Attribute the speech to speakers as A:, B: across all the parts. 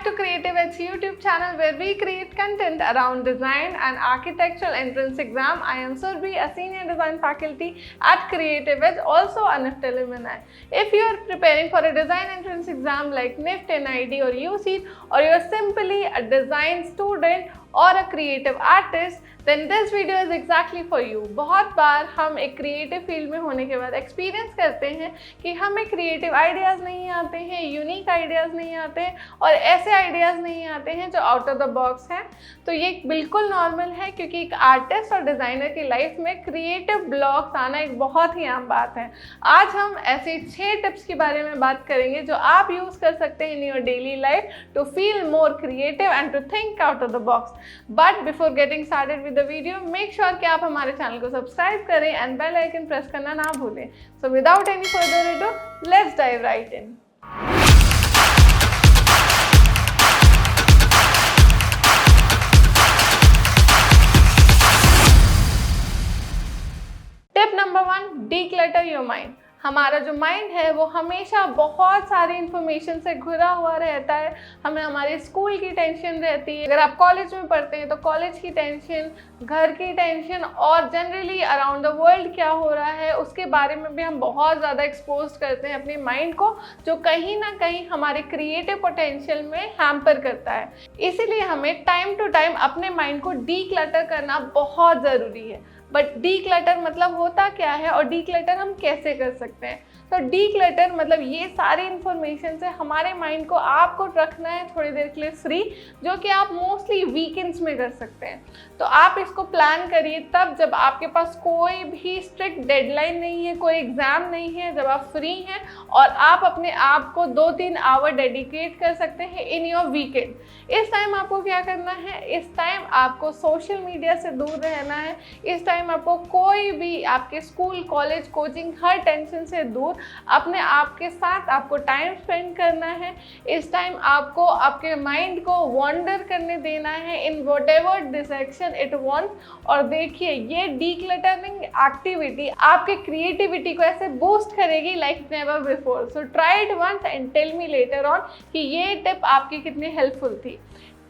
A: back to Creative Edge YouTube channel where we create content around design and architectural entrance exam. I am Surbi, a senior design faculty at Creative Edge, also a NIFT alumni. If you are preparing for a design entrance exam like NIFT, NID or UC, or you are simply a design student और a creative artist, then this video is exactly for you. बहुत बार हम एक creative field में होने के बाद experience करते हैं कि हमें क्रिएटिव आइडियाज़ नहीं आते हैं, यूनिक आइडियाज़ नहीं आते हैं और ऐसे आइडियाज़ नहीं आते हैं जो आउट ऑफ द बॉक्स हैं। तो ये बिल्कुल नॉर्मल है क्योंकि एक आर्टिस्ट और डिज़ाइनर की लाइफ में क्रिएटिव ब्लॉक्स आना एक बहुत ही आम बात है। आज हम ऐसे 6 टिप्स के बारे में बात करेंगे जो आप यूज़ कर सकते हैं in your daily life to feel more creative and to think out of the box. But before getting started with the video, make sure कि आप हमारे चैनल को सब्सक्राइब करें एंड बेल आइकन प्रेस करना ना भूलें। So without any further ado, let's dive right in. Tip number 1, declutter your mind. हमारा जो माइंड है वो हमेशा बहुत सारी इन्फॉर्मेशन से घुरा हुआ रहता है। हमें हमारे स्कूल की टेंशन रहती है, अगर आप कॉलेज में पढ़ते हैं तो कॉलेज की टेंशन, घर की टेंशन और जनरली अराउंड द वर्ल्ड क्या हो रहा है उसके बारे में भी हम बहुत ज़्यादा एक्सपोज करते हैं अपने माइंड को, जो कहीं ना कहीं हमारे क्रिएटिव पोटेंशियल में हैम्पर करता है। इसीलिए हमें टाइम टू टाइम अपने माइंड को डीक्लटर करना बहुत ज़रूरी है। बट डीक्लटर मतलब होता क्या है और डीक्लटर हम कैसे कर सकते हैं? तो डीक्लटर मतलब ये सारी इन्फॉर्मेशन से हमारे माइंड को आपको रखना है थोड़ी देर के लिए फ्री, जो कि आप मोस्टली वीकेंड्स में कर सकते हैं। तो आप इसको प्लान करिए तब जब आपके पास कोई भी स्ट्रिक्ट डेडलाइन नहीं है, कोई एग्ज़ाम नहीं है, जब आप फ्री हैं और आप अपने आप को 2-3 आवर डेडिकेट कर सकते हैं इन योर वीकेंड। इस टाइम आपको क्या करना है? इस टाइम आपको सोशल मीडिया से दूर रहना है। इस टाइम आपको कोई भी आपके स्कूल, कॉलेज, कोचिंग, हर टेंशन से दूर अपने आप के साथ आपको टाइम स्पेंड करना है। इस टाइम आपको आपके माइंड को वॉन्डर करने देना है in whatever direction it wants. और देखिए, ये डीक्लटरिंग एक्टिविटी आपके क्रिएटिविटी को ऐसे बूस्ट करेगी like never before. So try it once and tell me later on कि ये टिप आपकी कितनी हेल्पफुल थी।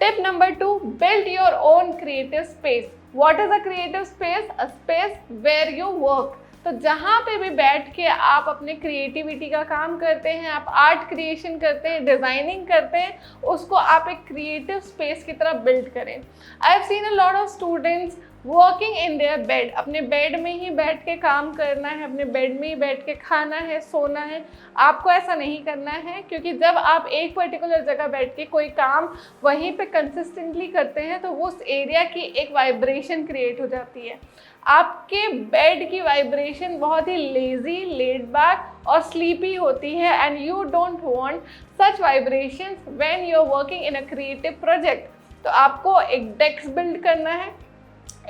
A: Tip number 2, build your own creative space. What is a creative space? A space where you work. तो जहाँ पे भी बैठ के आप अपने क्रिएटिविटी का काम करते हैं, आप आर्ट क्रिएशन करते हैं, डिज़ाइनिंग करते हैं, उसको आप एक क्रिएटिव स्पेस की तरह बिल्ड करें। I have seen a lot of students working in their bed. अपने बेड में ही बैठ के काम करना है, अपने बेड में ही बैठ के खाना है, सोना है। आपको ऐसा नहीं करना है, क्योंकि जब आप एक पर्टिकुलर जगह बैठ के कोई काम वहीं पे कंसिस्टेंटली करते हैं तो उस एरिया की एक वाइब्रेशन क्रिएट हो जाती है। आपके बेड की वाइब्रेशन बहुत ही लेज़ी, लेड बैक और स्लीपी होती है and you don't want such vibrations when you are working in a creative project. तो आपको एक डेस्क बिल्ड करना है,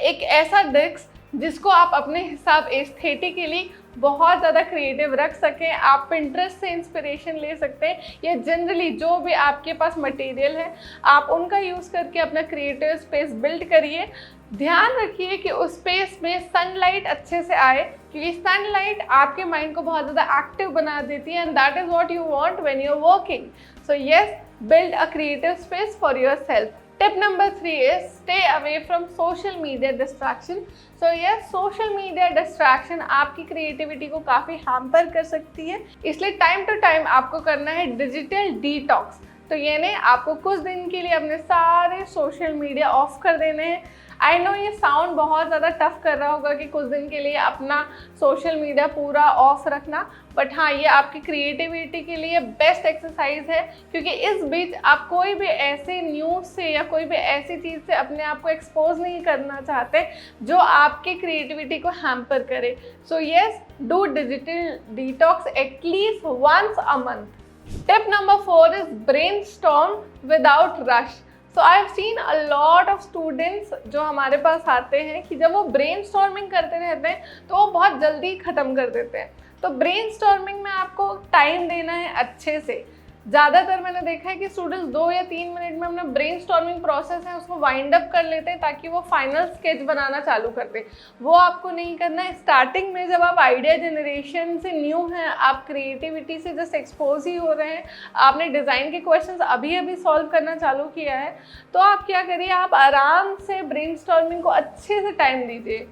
A: एक ऐसा डेस्क जिसको आप अपने हिसाब एस्थेटिकली बहुत ज़्यादा क्रिएटिव रख सकें। आप पिंटरेस्ट से इंस्पिरेशन ले सकते हैं या जनरली जो भी आपके पास मटेरियल है आप उनका यूज़ करके अपना क्रिएटिव स्पेस बिल्ड करिए। ध्यान रखिए कि उस स्पेस में सनलाइट अच्छे से आए, क्योंकि सनलाइट आपके माइंड को बहुत ज़्यादा एक्टिव बना देती है and that is what you want when you are working. So yes, build a creative space for yourself. Tip number 3 is stay away from social media distraction. So yes, social media distraction आपकी creativity को काफ़ी hamper कर सकती है, इसलिए time to time आपको करना है डिजिटल डिटॉक्स। तो ये नहीं, आपको कुछ दिन के लिए अपने सारे सोशल मीडिया ऑफ कर देने हैं। आई नो ये साउंड बहुत ज़्यादा टफ कर रहा होगा कि कुछ दिन के लिए अपना सोशल मीडिया पूरा ऑफ रखना, बट हाँ, ये आपकी क्रिएटिविटी के लिए बेस्ट एक्सरसाइज है, क्योंकि इस बीच आप कोई भी ऐसे न्यूज़ से या कोई भी ऐसी चीज़ से अपने आप को एक्सपोज नहीं करना चाहते जो आपकी क्रिएटिविटी को हैम्पर करे। So yes, do digital detox at least once a month. Tip number 4 is brainstorm without rush. So I have seen a lot of students जो हमारे पास आते हैं कि जब वो brainstorming करते रहते हैं तो वो बहुत जल्दी ख़त्म कर देते हैं। तो brainstorming में आपको टाइम देना है अच्छे से। ज़्यादातर मैंने देखा है कि स्टूडेंट्स 2 या 3 मिनट में अपना ब्रेनस्टॉर्मिंग प्रोसेस है उसको वाइंड अप कर लेते हैं ताकि वो फाइनल स्केच बनाना चालू कर दें। वो आपको नहीं करना है। स्टार्टिंग में जब आप आइडिया जनरेशन से न्यू हैं, आप क्रिएटिविटी से जस्ट एक्सपोज ही हो रहे हैं, आपने डिज़ाइन के क्वेश्चंस अभी अभी सॉल्व करना चालू किया है, तो आप क्या करिए, आप आराम से ब्रेनस्टॉर्मिंग को अच्छे से टाइम दीजिए।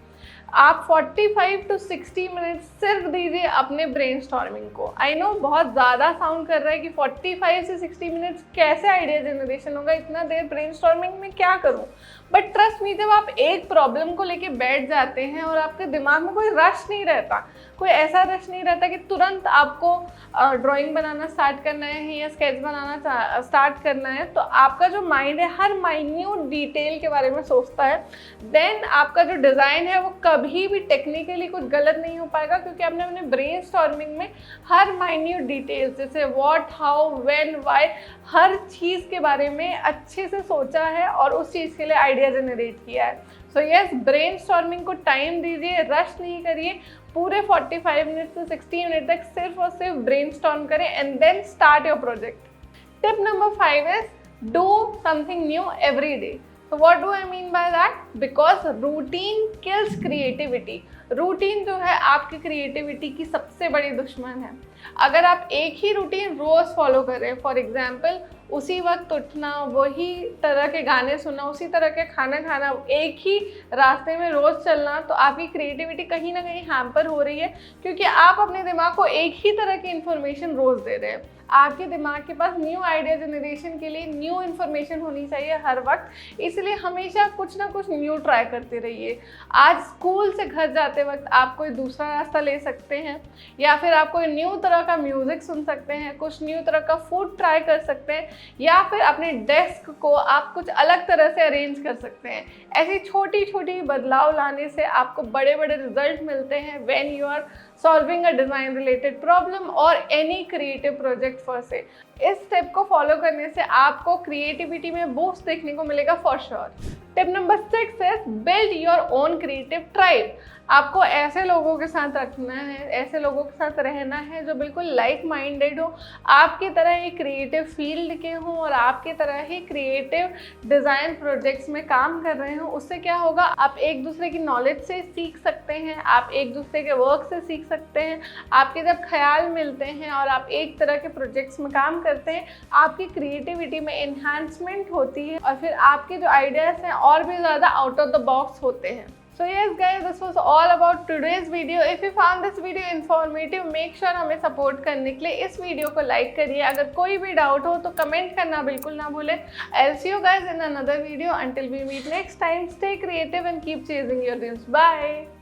A: आप 45 to 60 मिनट सिर्फ दीजिए अपने ब्रेनस्टॉर्मिंग को। आई नो बहुत ज़्यादा साउंड कर रहा है कि 45 से 60 मिनट्स कैसे आइडिया जनरेशन होगा, इतना देर ब्रेनस्टॉर्मिंग में क्या करूं। बट ट्रस्ट मी, जब आप एक प्रॉब्लम को लेके बैठ जाते हैं और आपके दिमाग में कोई रश नहीं रहता, कोई ऐसा रश नहीं रहता कि तुरंत आपको ड्राइंग बनाना स्टार्ट करना है या स्केच बनाना स्टार्ट करना है, तो आपका जो माइंड है हर माइन्यूट डिटेल के बारे में सोचता है। देन आपका जो डिज़ाइन है वो कभी भी टेक्निकली कुछ गलत नहीं हो पाएगा, क्योंकि आपने अपने ब्रेनस्टॉर्मिंग में हर माइन्यूट डिटेल्स जैसे व्हाट, हाउ, व्हेन, व्हाई, हर चीज़ के बारे में अच्छे से सोचा है और उस चीज़ के लिए आइडिया जनरेट किया है। सो यस, ब्रेनस्टॉर्मिंग को टाइम दीजिए, रश नहीं करिए। पूरे 45 मिनट से 60 मिनट तक सिर्फ और सिर्फ ब्रेनस्टॉर्म करें and then start your project. Tip number 5 is do something new every day. So what do I mean by that? Because routine kills creativity. Routine जो है आपकी क्रिएटिविटी की सबसे बड़ी दुश्मन है। अगर आप एक ही रूटीन रोज़ फॉलो कर रहे हैं, फॉर एग्जाम्पल उसी वक्त उठना, वही तरह के गाने सुनना, उसी तरह के खाना खाना, एक ही रास्ते में रोज़ चलना, तो आपकी क्रिएटिविटी कहीं ना कहीं हैम्पर हो रही है, क्योंकि आप अपने दिमाग को एक ही तरह की इन्फॉर्मेशन रोज़ दे रहे हैं। आपके दिमाग के पास न्यू आइडिया जनरेशन के लिए न्यू इन्फॉर्मेशन होनी चाहिए हर वक्त, इसलिए हमेशा कुछ ना कुछ न्यू ट्राई करते रहिए। आज स्कूल से घर जाते वक्त आप कोई दूसरा रास्ता ले सकते हैं, या फिर आप कोई न्यू तरह का म्यूज़िक सुन सकते हैं, कुछ न्यू तरह का फूड ट्राई कर सकते हैं, या फिर अपने डेस्क को आप कुछ अलग तरह से अरेंज कर सकते हैं। ऐसी छोटी छोटी बदलाव लाने से आपको बड़े बड़े रिजल्ट मिलते हैं when you are solving a design related problem और any creative project for say. इस स्टेप को फॉलो करने से आपको क्रिएटिविटी में बूस्ट देखने को मिलेगा for sure. Tip number 6 is build your own creative tribe. आपको ऐसे लोगों के साथ रखना है, ऐसे लोगों के साथ रहना है जो बिल्कुल लाइक माइंडेड हो, आपकी तरह ही क्रिएटिव फील्ड के हों और आपकी तरह ही क्रिएटिव डिज़ाइन प्रोजेक्ट्स में काम कर रहे हों। उससे क्या होगा, आप एक दूसरे की नॉलेज से सीख सकते हैं, आप एक दूसरे के वर्क से सीख सकते हैं। आपके जब ख्याल मिलते हैं और आप एक तरह के प्रोजेक्ट्स में काम करते हैं, आपकी क्रिएटिविटी में एनहांसमेंट होती है और फिर आपके जो आइडियाज़ हैं और भी ज़्यादा आउट ऑफ द बॉक्स होते हैं। So yes guys, this was all about today's video. If you found this video informative, make sure हमें सपोर्ट करने के लिए इस वीडियो को लाइक करिए। अगर कोई भी डाउट हो तो कमेंट करना बिल्कुल ना भूलें। I'll see you guys in another video. Until we meet next time, stay creative and keep chasing your dreams. Bye.